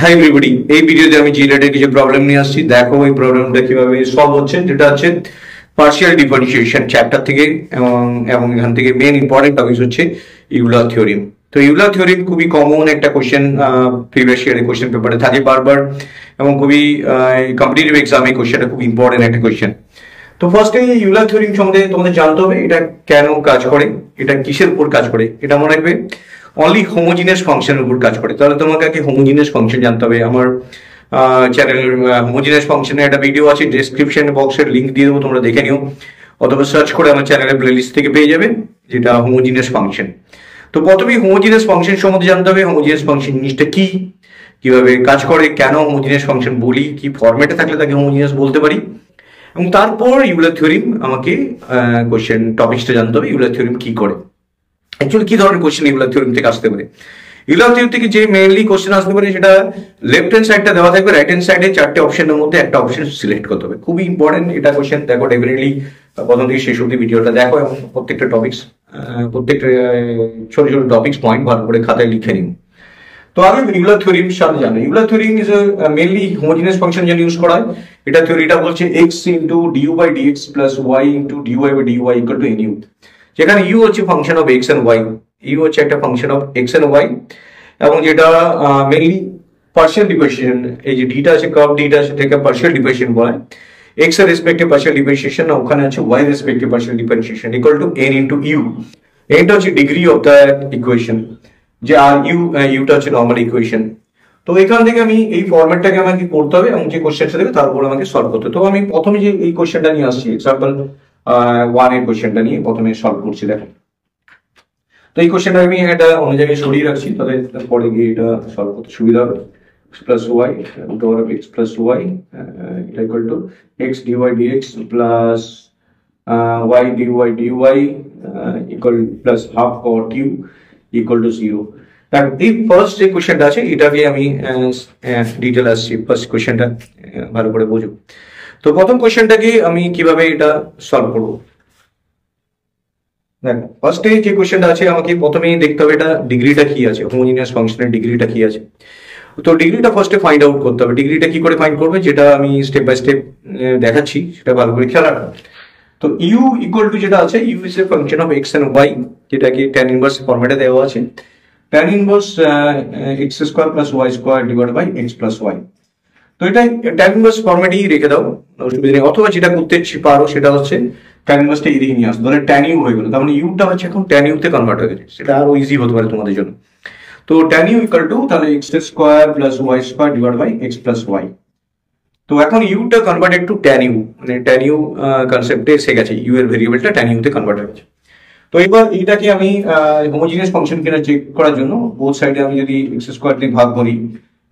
Hi everybody, এই ভিডিওতে আমি জিরেটের কিছু প্রবলেম নিয়ে আসছি। দেখো এই প্রবলেমটা কিভাবে সলভ হচ্ছে, যেটা হচ্ছে পার্শিয়াল ডিফারেন্সিয়েশন চ্যাপ্টার থেকে। এবং এখান থেকে মেন ইম্পর্টেন্ট টপিক হচ্ছে ইউলার থিওরিম। তো ইউলার থিওরিম খুবই কমন একটা কোশ্চেন, প্রিভিয়াস ইয়ারের কোশ্চেন পেপারে থাকে বারবার, এবং খুবই কম্পিটিটিভ এক্সামে কোশ্চেনটা খুব ইম্পর্টেন্ট একটা কোশ্চেন। তো ফার্স্টে ইউলার থিওরিম সম্বন্ধে তোমাদের জানতে হবে, এটা কেন কাজ করে, এটা কিসের উপর কাজ করে। এটা মনে রাখবে অনলি হোমোজিনিয়াস ফাংশনের উপর কাজ করে। তাহলে তোমাকে আগে হোমোজিনিয়াস ফাংশন জানতে হবে। আমার চ্যানেলের হোমোজিনিয়াস ফাংশনের একটা ভিডিও আছে, ডেসক্রিপশন বক্সের লিঙ্ক দিয়ে দেবো, তোমরা দেখে নিও, অথবা সার্চ করে আমার চ্যানেলের প্লেলিস্ট থেকে পেয়ে যাবে, যেটা হোমোজিনিয়াস ফাংশন। তো প্রথমেই হোমোজিনিয়াস ফাংশন সম্বন্ধে জানতে হবে। হোমোজিনিয়াস ফাংশন জিনিসটা কি, কিভাবে কাজ করে, কেন হোমোজিনিয়াস ফাংশন বলি, কি ফরম্যাটে থাকলে তাকে হোমোজিনিয়াস বলতে পারি, এবং তারপর ইউলার থিওরিম আমাকে কোশ্চেন টপিকসটা জানতে হবে, ইউলার থিওরিম কি করে, অ্যাকচুয়ালি কি ধরনের কোশ্চেন ইউলার থিওরিম থেকে আসতে পারে। ইউলার থিওরি থেকে যে মেইনলি কোশ্চেন আসতে পারে, সেটা লেফট হ্যান্ড সাইডটা দেওয়া থাকবে, রাইট হ্যান্ড সাইডে চারটে অপশনের মধ্যে একটা অপশন সিলেক্ট করতে হবে। খুবই ইম্পর্টেন্ট এটা কোশ্চেন। দেখো ডেফিনেটলি প্রথম থেকে শেষ অব্দি ভিডিওটা দেখো, এবং প্রত্যেকটা টপিক্স, প্রত্যেকটা ছোট ছোট টপিক্স পয়েন্ট ভালো করে খাতায় লিখে নিন। তো আগে ইউলার থিওরিম সাথে জানো। Euler theorem is mainly homogeneous function যেন ইউজ করা হয়। এটা থিওরিটা বলছে x into d u by d x plus y into d u by d y equal to n u, যেখানে ইউ হচ্ছে function of x and y. U হচ্ছে একটা function of x and y, এবং যেটা মেইনলি পার্শিয়াল ডিফারেন্সিয়েশন, এই যে ডিটা আছে, কার্ভ ডিটা আছে, থেকে পার্শিয়াল ডিফারেন্সিয়েশন বলা হয়। এক্স এর রেসপেক্টে পার্শিয়াল ডিফারেন্সিয়েশন, ওখানে আছে ওয়াই রেসপেক্টে partial differentiation equal to N into U. এটা হচ্ছে ডিগ্রি অফ দ্য ইকুয়েশন, যে আর ইউটা হচ্ছে নর্মাল ইকুয়েশন। তো এখান থেকে আমি এই ফরম্যাটটাকে আমাকে করতে হবে, এবং যে কোশ্চেনটা দেবে তার উপর আমাকে সলভ করতে হবে। তো আমি প্রথমে যে এই কোশ্চেনটা নিয়ে আসছি, এক্সাম্পল 1 এর কোশ্চেনটা নিয়ে প্রথমে সলভ করছি। দেখো, তো এই কোশ্চেনটা আমি এটা অন্য জায়গায় সরিয়ে রাখছি, তাহলে পরে গিয়ে এটা সলভ করতে সুবিধা হবে। x plus Y root over of X plus Y এটা equal to X D Y D X plus Y dy D Y equal plus half power Q equal to 0। দেখো এই ফার্স্ট যে কোশ্চেনটা আছে, এটাকে আমি ডিটেল আসছি, ফার্স্ট কোশ্চেনটা ভালো করে বোঝো। তো প্রথম কোশ্চেনটাকে আমি কিভাবে এটা সলভ করবো, দেখো ফার্স্টে যে কোশ্চেনটা আছে, আমাকে প্রথমেই দেখতে হবে এটা ডিগ্রিটা কি আছে, হোমোজিনিয়াস ফাংশনের ডিগ্রিটা কি আছে। তো ডিগ্রিটা ফার্স্টে ফাইন্ড আউট করতে হবে। ডিগ্রিটা কি করে ফাইন্ড করবে, যেটা আমি স্টেপ বাই স্টেপ দেখাচ্ছি, সেটা ভালো করে খেয়াল রাখো। তো ইউ ইকুয়াল টু যেটা আছে, u is a function of x and y, যেটাকে ট্যান ইনভার্স ফরম্যাটে দেওয়া আছে। Tan inverse x square plus y square divide by x plus y. তো এটা ট্যান ইনভার্স ফরম্যাটেই রেখে দাও, অসুবিধা নেই। অথবা যেটা করতে পারো সেটা হচ্ছে ট্যান ইনভার্সটা এদিকে নিয়ে আসো, ধরে ট্যান ইউ হয়ে গেল, তার মানে ইউটা হচ্ছে এখন ট্যান ইউতে কনভার্ট হয়ে গেছে, সেটা আরো ইজি হতে পারে তোমাদের জন্য। তো ট্যান ইউ ইকুয়াল টু তাহলে x square plus y square divide by x plus y. তো এখন ইউটা কনভার্টেড টু ট্যান ইউ, মানে ট্যান ইউ কনসেপ্টে এসে গেছে, ইউ এর ভেরিয়েবলটা ট্যান ইউতে কনভার্ট হয়ে গেছে। তো এবার এইটাকে আমি হোমোজিনিয়াস ফাংশন কিনা চেক করার জন্য বোথ সাইডে আমি যদি এক্স স্কোয়ার দিয়ে ভাগ করি,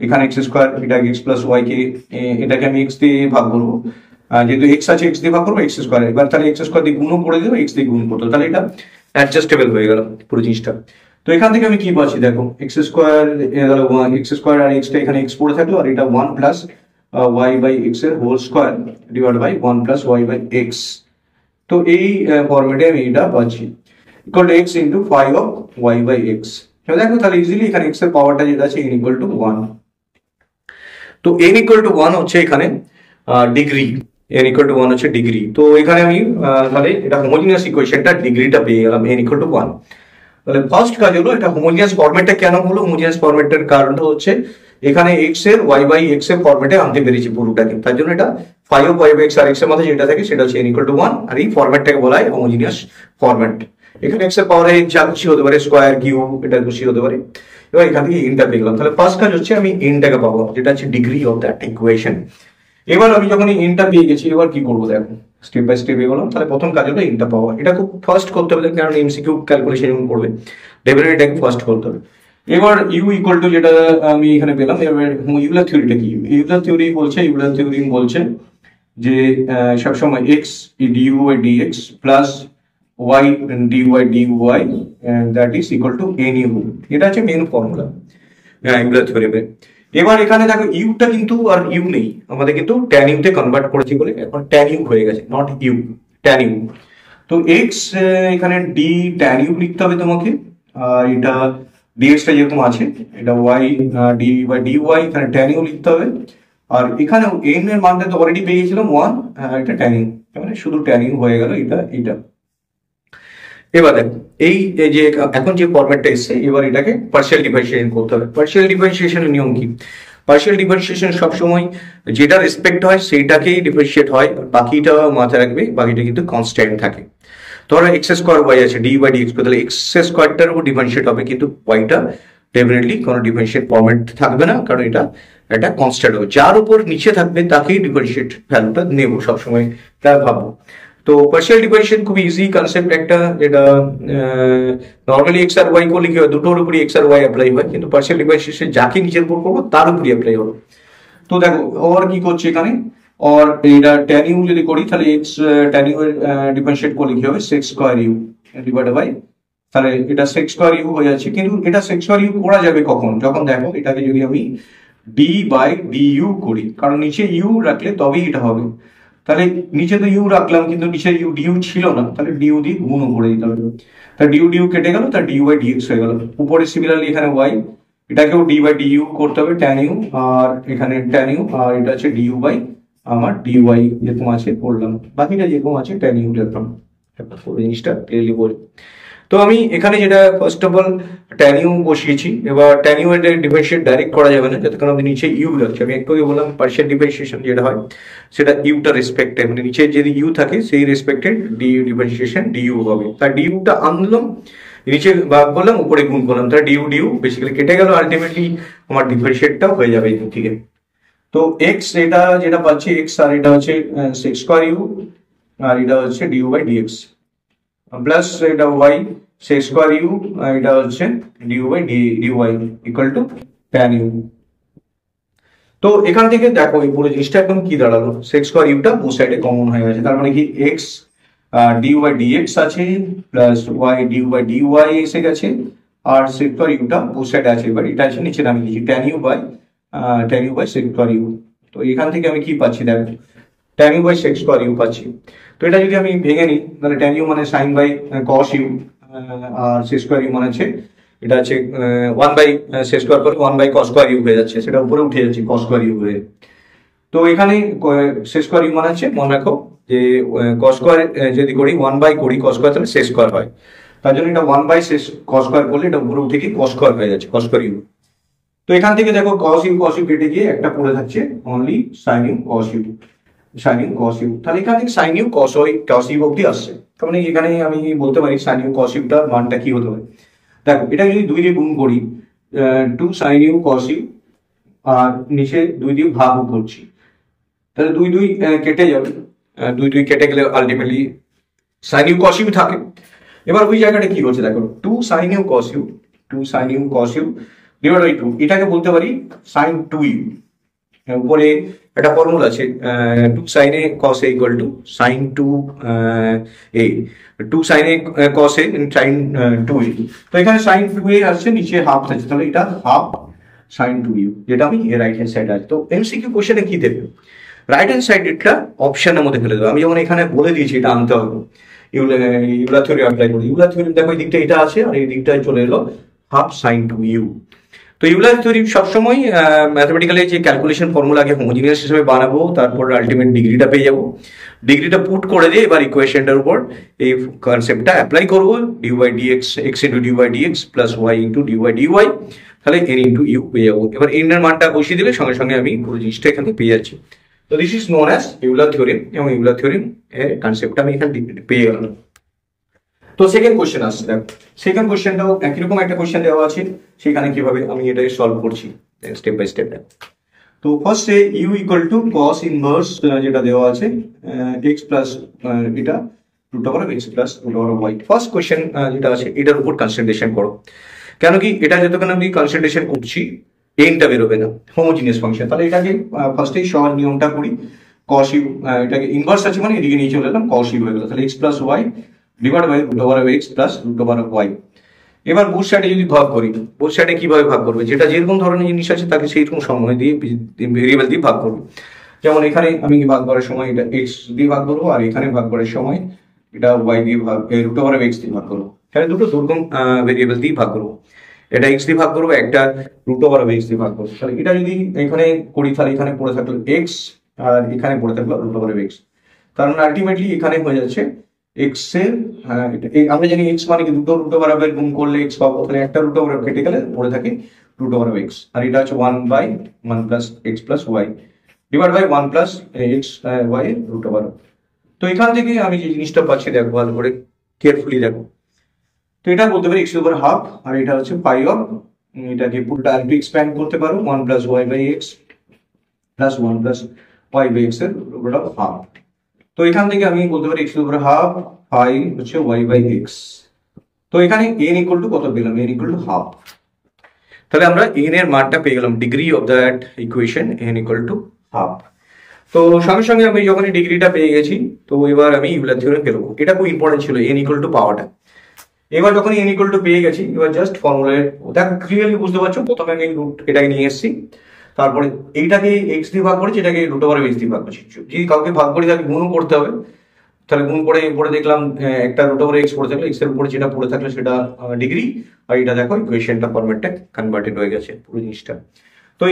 এখানে এক্স স্কোয়ার, এটাকে এক্স প্লাস ওয়াই কে, এটাকে আমি এক্স দিয়ে ভাগ করবো, যেহেতু এক্স আছে এক্স দিয়ে ভাগ করবো এক্স স্কোয়ার। এবার তাহলে এক্স স্কোয়ার দিয়ে গুণও করে দেবো, এক্স দিয়ে গুণ করতে, তাহলে এটা অ্যাডজাস্টেবল হয়ে গেল পুরো জিনিসটা। তো এখান থেকে আমি কি পাচ্ছি, দেখো এক্স স্কোয়ার, এক্স স্কোয়ার আর এক্সটা এখানে এক্স পড়ে থাকলো, আর এটা 1 প্লাস ওয়াই বাই এক্স এর whole square divide by 1 plus y by x. তো এই ফরম্যাটে আমি এটা পাচ্ছি equal to x into 5 of y by x. দেখো তাহলে ইজিলি এখানে এক্স এর পাওয়ারটা যেটা আছে n ইকুয়াল টু 1। তো n ইকুয়াল টু 1 হচ্ছে এখানে ডিগ্রি, n ইকুয়াল টু 1 হচ্ছে ডিগ্রি। তো এখানে আমি তাহলে এটা হোমোজিনিয়াস ইকুয়েশনটা ডিগ্রিটা পেয়ে গেলাম, n ইকুয়াল টু 1। তাহলে ফার্স্ট কাজ হলো এটা হোমোজিনিয়াস ফরম্যাটটা কেন হলো। হোমোজিনিয়াস ফরম্যাটের কারণটা হচ্ছে এখানে এক্স এর ওয়াই বাই এক্স এর ফরম্যাটে আনতে পেরেছি পুরোটাকে, তার জন্য এটা 5 অফ ওয়াই বাই এক্স আর এক্স এর মধ্যে যেটা থাকে সেটা হচ্ছে n ইকুয়াল টু 1, আর এই ফরম্যাটটাকে বলা হয় হোমোজিনিয়াস ফরম্যাট। এখানে এক্স এর পাওয়ারে যা খুশি হতে পারে, স্কোয়ার কিউ এটা খুশি হতে পারে। এবার এখান থেকে এনটা পেয়ে গেলাম। তাহলে ফার্স্ট কাজ হচ্ছে আমি এনটাকে পাবো, যেটা হচ্ছে ডিগ্রি অফ দ্যাট ইকুয়েশন। এবার আমি যখন এনটা পেয়ে গেছি, এবার কি করবো দেখো, স্টেপ বাই স্টেপ এগোলাম। তাহলে প্রথম কাজ হলো এনটা পাওয়া, এটা খুব ফার্স্ট করতে হবে, কারণ এমসিকিউ ক্যালকুলেশন যখন করবে ডেফিনেটলি এটাকে ফার্স্ট করতে হবে। এবার ইউ ইকুয়াল টু যেটা আমি এখানে পেলাম, এবার ইউলার থিওরিটা কি, ইউলার থিওরি বলছে যে সবসময় x d u by d x plus Y dy d y that is equal to n u. এটা হচ্ছে মেন ফর্মুলা ইউলার থিওরিমে। এবার এখানে দেখো ইউটা কিন্তু আর ইউ নেই, আমাদের কিন্তু ট্যান ইউতে কনভার্ট করেছি বলে এখন ট্যান ইউ হয়ে গেছে, নট ইউ, ট্যান ইউ। তো এক্স এখানে ডি ট্যান ইউ লিখতে হবে তোমাকে, আর এটা ডিএক্সটা যেরকম আছে এটা y d by d y, এখানে ট্যান ইউ লিখতে হবে। আর এখানে এন এর মানটা তো অলরেডি পেয়ে গেছিলাম 1, এটা ট্যান ইউ, মানে শুধু ট্যান ইউ হয়ে গেল এটা। এবার দেখো এই যে এখন যে ফরম্যাটটা এসছে, এবার এটাকে পার্শিয়াল ডিফারেন্সিয়েশন করতে হবে। পার্শিয়াল ডিফারেন্সিয়েশনের নিয়ম কি? পার্শিয়াল ডিফারেন্সিয়েশন সবসময় যেটা রেসপেক্ট হয় সেইটাকেই ডিফারেন্সিয়েট হয়, বাকিটা মাথায় রাখবে, বাকিটা কিন্তু কনস্ট্যান্ট থাকে। ধরো এক্স স্কোয়ার ওয়াই আছে, ডি বাই ডি এক্স, তাহলে এক্স স্কোয়ারটার উপর ডিফারেন্সিয়েট হবে, কিন্তু ওয়াইটা ডেফিনেটলি কোনো ডিফারেন্সিয়েট ফরম্যাট থাকবে না, কারণ এটা একটা কনস্ট্যান্ট হবে। যার উপর নিচে থাকবে তাকেই ডিফারেন্সিয়েট ভ্যালুটা নেব সবসময়, তা ভাববো। তো পার্শিয়াল ডিফারেন্সিয়েশন খুব ইজি কনসেপ্ট একটা, যেটা নর্মালি এক্স আর ওয়াই করলে কি হয়, দুটোর উপরই এক্স আর ওয়াই অ্যাপ্লাই হয়, কিন্তু পার্শিয়াল ডিফারেন্সিয়েশন যাকে নিজের উপর করবো তার উপরই অ্যাপ্লাই হবে। তো দেখো ওর কি করছে এখানে, और এটা tan u যদি করি তাহলে x tan u এর ডিফারেন্সিয়েট করলে কি হবে sec square u divided by, তাহলে এটা sec স্কয়ার u হয়ে যাচ্ছে। কিন্তু এটা sec স্কয়ার u করা যাবে কখন, যখন দেখো এটাকে যদি আমি d বাই du করি, কারণ নিচে u রাখলে তবেই এটা হবে। তাহলে নিচে তো u রাখলাম কিন্তু নিচে u du ছিল না, তাহলে du দিয়ে গুণ করে দিতে হবে, তাহলে du কেটে গেল, তাহলে du বাই dx হয়ে গেল। উপরে সিমিলারলি এখানে y, এটাকেও d বাই du করতে হবে tan u, আর এখানে tan u, আর এটা হচ্ছে du বাই আমার dy যেরকম আছে পড়লাম, বাকিটা যেরকম আছে tan u লিখলাম, জিনিসটা ক্লিয়ারলি বলি। তো আমি এখানে যেটা first of all tan u বসিয়েছি, এবার tan u এর ডিফারেন্সিয়েট ডাইরেক্ট করা যাবে না, যতক্ষণ আমি নিচে u রাখছি। আমি একটু আগে বললাম পার্শিয়াল ডিফারেন্সিয়েশন যেটা হয় সেটা u টা রেসপেক্টে, মানে নিচে যদি u থাকে সেই রেসপেক্টেড du ডিফারেন্সিয়েশন du হবে। তার du টা আনলাম, নিচে ভাগ করলাম, উপরে গুণ করলাম, তার du বেসিক্যালি কেটে গেল, আলটিমেটলি আমার ডিফারেন্সিয়েটটা হয়ে যাবে এই থেকে। তো x এটা যেটা পাচ্ছি x, আর এটা হচ্ছে sec স্কয়ার u, আর এটা হচ্ছে du বাই dx, প্লাস এটা y sec স্কয়ার u, আর এটা হচ্ছে du by dy equal to tan u। তো এখান থেকে দেখো এই পুরো জিনিসটা একদম কি দাঁড়ালো, sec স্কয়ার u টা both সাইডে কমন হয়ে গেছে, তার মানে কি x du বাই dx আছে, plus y du by dy এসে গেছে, আর sec স্কয়ার u টা both সাইডে আছে। এবার এটা আছে নিচে নামিয়ে দিয়েছি tan u by sec square u। তো এখান থেকে আমি কি পাচ্ছি দেখো, tan u by sec square u পাচ্ছি। তো এটা যদি আমি ভেঙে নিই তাহলে tan u মানে sin বাই cos u, আর sec স্কয়ার u মানে হচ্ছে এটা আছে 1 বাই sec স্কয়ার করে 1 বাই cos স্কয়ার u হয়ে যাচ্ছে, সেটা উপরে উঠে যাচ্ছে cos স্কয়ার u হয়ে। তো এখানে sec স্কয়ার u মানে হচ্ছে, মনে রাখো যে cos স্কয়ার যদি করি 1 বাই করি cos স্কয়ার, তাহলে sec স্কয়ার হয়, তার জন্য এটা 1 বাই cos স্কয়ার করলে এটা উপরে উঠে গিয়ে cos স্কয়ার হয়ে যাচ্ছে, cos স্কয়ার u। তো এখান থেকে দেখো cos u কেটে গিয়ে একটা পড়ে থাকছে only sin u cos u, sin u cos u, তাহলে এখান থেকে sin u cos u অবধি আসছে। তার মানে এখানে আমি বলতে পারি sin u cos u টার মানটা কি হতে পারে। দেখো এটা যদি 2 দিয়ে গুণ করি 2 sin u cos u, আর নিচে 2 দিয়ে ভাগ করছি, তাহলে 2 কেটে যাবে, 2 কেটে গেলে ultimately sin u cos u থাকে। এবার ওই জায়গাটা কি হচ্ছে দেখো 2 sin u cos u, 2 sin u cos u divide by 2, এটাকে বলতে পারি sin 2u। উপরে একটা ফর্মুলা আছে 2 sin a cos a equal to sin 2 a, 2 sin a cos a sin 2a। তো এখানে sin 2a আসছে, নিচে হাফ আছে, তাহলে এটা হাফ sin 2u, যেটা আমি রাইট হ্যান্ড সাইড আছে। তো এমসিকিউ কোশ্চেনে কি দেবে, রাইট হ্যান্ড সাইড এটা অপশনের মধ্যে ফেলে দেবো। আমি যেমন এখানে বলে দিয়েছি এটা আনতে হবে, ইউলার থিওরি অ্যাপ্লাই করি, ইউলার থিওরি দেখো এই দিকটা এটা আছে, আর এই দিকটায় চলে এলো হাফ sin 2u। তো ইউলার থিওরি সবসময় ম্যাথমেটিক্যালি যে ক্যালকুলেশন ফর্মুলা আগে হোমোজিনিয়াস হিসেবে বানাবো, তারপর আলটিমেট ডিগ্রিটা পেয়ে যাবো, ডিগ্রিটা পুট করে দিয়ে এবার ইকুয়েশনটার উপর এই কনসেপ্টটা অ্যাপ্লাই করবো, d u by d x, x into d u by d x plus y into d u by d y, তাহলে এন ইন্টু ইউ পেয়ে যাবো। এবার এন এর মানটা বসিয়ে দিলে সঙ্গে সঙ্গে আমি পুরো জিনিসটা এখানে পেয়ে যাচ্ছি। তো this is known as Euler theorem, এবং ইউলার থিওরেম এর কনসেপ্টটা আমি এখানে পেয়ে গেলাম। তো সেকেন্ড কোশ্চেন আসছে, দেখো সেকেন্ড কোশ্চেনটাও একই রকম একটা কোশ্চেন দেওয়া আছে, সেখানে কিভাবে আমি এটাকে সলভ করছি স্টেপ বাই স্টেপ। তো ফার্স্টে u equal to cos inverse যেটা দেওয়া আছে এক্স প্লাস এটা root over x plus root over y. First question যেটা আছে এটার উপর কনসেন্ট্রেশন করো, কেন কি এটা যতক্ষণ আমি কনসেন্ট্রেশন করছি এনটা বেরোবে না, হোমোজিনিয়াস ফাংশন। তাহলে এটাকে ফার্স্টেই সহজ নিয়মটা করি, কস ইউ এটাকে ইনভার্স আছে মানে এদিকে নিয়ে চলে এলাম, কস ইউ হয়ে গেল, তাহলে x plus y divide by root over x plus root over y. এবার বোথ সাইডে যদি ভাগ করি, বোথ সাইডে কিভাবে ভাগ করবে, যেটা যেরকম ধরনের জিনিস আছে তাকে সেইরকম সময় দিয়ে ভেরিয়েবল দিয়ে ভাগ করবো। যেমন এখানে আমি ভাগ করার সময় এটা এক্স দিয়ে ভাগ করবো, আর এখানে ভাগ করার সময় এটা ওয়াই দিয়ে ভাগ রুট ওভার এক্স দিয়ে ভাগ করবো, তাহলে দুটো দুরকম ভেরিয়েবল দিয়ে ভাগ করবো। এটা এক্স দিয়ে ভাগ করবো, একটা রুট ওভার অফ এক্স দিয়ে ভাগ করবো। তাহলে এটা যদি এখানে করি তাহলে এখানে পড়ে থাকলো এক্স আর এখানে পড়ে থাকলো রুট ওভার অফ এক্স। কারণ আলটিমেটলি এখানে হয়ে যাচ্ছে এক্স এর, আমরা জানি এক্স মানে কি দুটো রুট ওভার অফ গুণ করলে এক্স পাবো, তাহলে একটা রুট ওভার কেটে গেলে পড়ে থাকে রুট ওভার অফ এক্স। আর এটা হচ্ছে 1/1 plus x plus y divide by 1 plus x y root over. তো এখান থেকে আমি যে জিনিসটা পাচ্ছি দেখো ভালো করে কেয়ারফুলি দেখো। তো এটা বলতে পারি এক্স ওভার হাফ, আর এটা হচ্ছে পাই অফ, এটাকে পুরোটা আরেকটু এক্সপ্যান্ড করতে পারো 1 plus y by x plus 1 plus y by x এর রুট অফ হাফ। তো এখান থেকে আমি বলতে পারি এক্স ওভার হাফ পাই হচ্ছে ওয়াই বাই এক্স। তো এখানে এন ইকুয়াল টু কত পেলাম, এন ইকুয়াল টু হাফ। তাহলে আমরা এন এর মানটা পেয়ে গেলাম, degree of that equation N equal to half. তো সঙ্গে সঙ্গে আমি যখন ডিগ্রিটা পেয়ে গেছি, তো এবার আমি ইউলার থিওরেম ফেলবো। এটা খুব ইম্পর্টেন্ট ছিল এন ইকুয়াল টু পাওয়াটা। এবার যখন এন ইকুয়াল টু পেয়ে গেছি, এবার জাস্ট ফর্মুলায় দেখো ক্লিয়ারলি বুঝতে পারছো, প্রথমে আমি রুট এটাকে নিয়ে এসেছি, তারপরে এইটাকে এক্স দিয়ে ভাগ করেছি, এটাকে রুট ওভার এক্স দিয়ে ভাগ করছি। যদি কাউকে ভাগ করি তাকে গুণও করতে হবে, তাহলে গুণ করে পরে দেখলাম একটা রুট ওভার এক্স পড়ে থাকলো, এক্স এর উপরে যেটা পড়ে থাকলো সেটা ডিগ্রি, আর এটা দেখো ইকুয়েশনটা ফরম্যাটটা কনভার্টেড হয়ে গেছে পুরো জিনিসটা। তো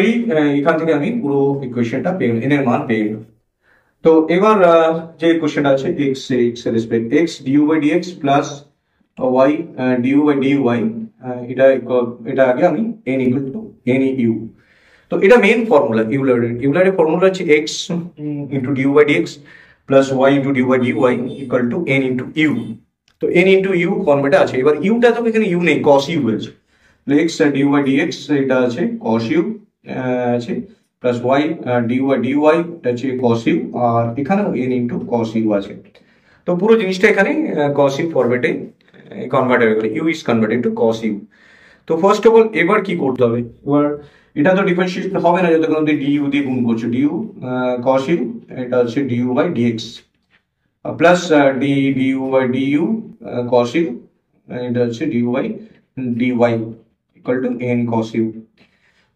এখান থেকে আমি পুরো ইকুয়েশনটা পেয়ে এন এর মান পেয়ে গেলাম। তো এবার যে কোশ্চেনটা আছে এক্স এর respect x d u by d x plus y d u by d u y, এটা আগে আমি n equal to n u. তো এটা মেইন ফর্মুলা ইউলারের ফর্মুলা হচ্ছে x into d u by d x plus y into d u by d u y equal to N into u. তো n into u ফর্মেটে আছে। এবার ইউটা তো এখানে ইউ নেই, কস ইউ আছে। এক্স ডিউ বাই ডিএক্স এটা আছে কস ইউ আছে, plus y d u by d u y এটা হচ্ছে কস ইউ, আর এখানেও এন ইন্টু কস ইউ আছে। তো পুরো জিনিসটা এখানে কস ইউ ফরম্যাটে কনভার্ট হয়ে গেল, u is converted to cos u. তো ফার্স্ট অফ অল এবার কি করতে হবে, এবার এটা তো ডিফারেন্সিয়েশন হবে না যতক্ষণ অব্দি ডিইউ দিয়ে গুণ করছো, ডিইউ কস ইউ এটা হচ্ছে d u by d x plus d u by d u cos u এটা হচ্ছে d u by d y equal to n cos u.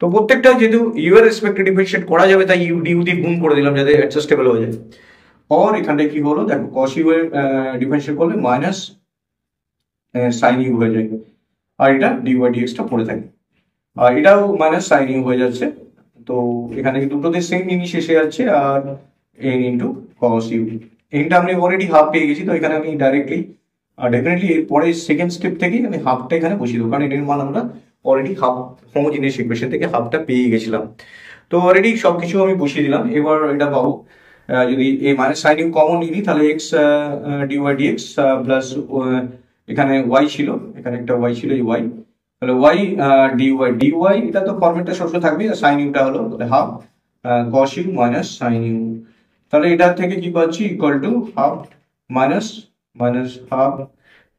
তো প্রত্যেকটা যেহেতু ইউ এর রেসপেক্টে ডিফারেন্সিয়েট করা যাবে তাই ইউ ডিইউ দিয়ে গুণ করে দিলাম যাতে অ্যাডজাস্টেবল হয়ে যায়। আর এখানটায় কি হলো দেখো, কস ইউ এর ডিফারেন্সিয়েট করলে মাইনাস সাইন ইউ হয়ে যায়, আর এটা ডিউ বাই ডিএক্সটা পড়ে থাকে, আর এটাও মাইনাস সাইন ইউ হয়ে যাচ্ছে। তো এখানে দুটোতে সেম জিনিস এসে যাচ্ছে, আর এন ইন্টু কস ইউ। এনটা আমি অলরেডি হাফ পেয়ে গেছি, তো এখানে আমি ডাইরেক্টলি ডেফিনেটলি এরপরে সেকেন্ড স্টেপ থেকেই আমি হাফটা এখানে বসিয়ে দেবো, কারণ এর মান আমরা অলরেডি হাফ হোমোজিনিয়াস ইকুয়েশন থেকে হাফটা পেয়ে গেছিলাম। তো অলরেডি সবকিছু আমি বসিয়ে দিলাম। এবার এটা পাবো যদি এই মাইনাস সাইন ইউ কমন নিই তাহলে x d u by d x plus এখানে ওয়াই ছিল, এখানে একটা ওয়াই ছিল, এই ওয়াই, তাহলে y d u by d y, এটা তো ফরম্যাটটা সবসময় থাকবে, সাইন ইউটা হলো half cos u minus sine u. তাহলে এটার থেকে কি পাচ্ছি equal to half minus minus half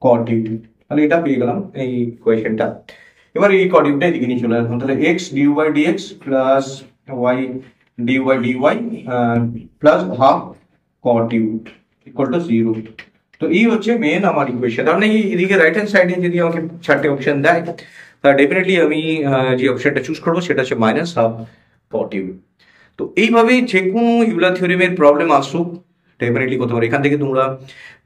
cot u. তাহলে এটা পেয়ে গেলাম এই ইকুয়েশনটা। এবার এই কট ইউটা এদিকে নিয়ে চলে আসলাম, তাহলে x d u by d x plus y d u by d y plus half cot u equal to 0। তো এই হচ্ছে মেন আমার ইকুয়েশন। তার মানে এদিকে রাইট হ্যান্ড সাইডে যদি আমাকে 4টে অপশন দেয় তাহলে ডেফিনেটলি আমি যে অপশনটা চুজ করবো সেটা হচ্ছে মাইনাস হাফ কট ইউ। তো এইভাবে যে কোনো ইউলার থিওরেমের প্রবলেম আসুক ডেফিনেটলি করতে পারো। এখান থেকে তোমরা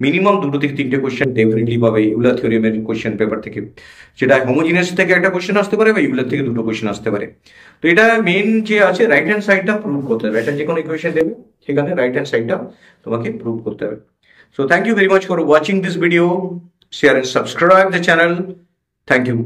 মিনিমাম 2 থেকে 3টে কোয়েশ্চেন ডেফিনেটলি পাবে ইউলার থিওরেমের কোয়েশ্চেন পেপার থেকে, যেটা হোমোজিনিয়াস থেকে একটা কোয়েশ্চেন আসতে পারে বা ইউলার থেকে 2টো কোয়েশ্চেন আসতে পারে। তো এটা মেন যে আছে রাইট হ্যান্ড সাইডটা প্রুভ করতে হবে, এটা যে কোনো ইকুয়েশন দেবে সেখানে রাইট হ্যান্ড সাইডটা তোমাকে প্রুভ করতে হবে। So thank you very much for watching this video. Share and subscribe the channel. Thank you.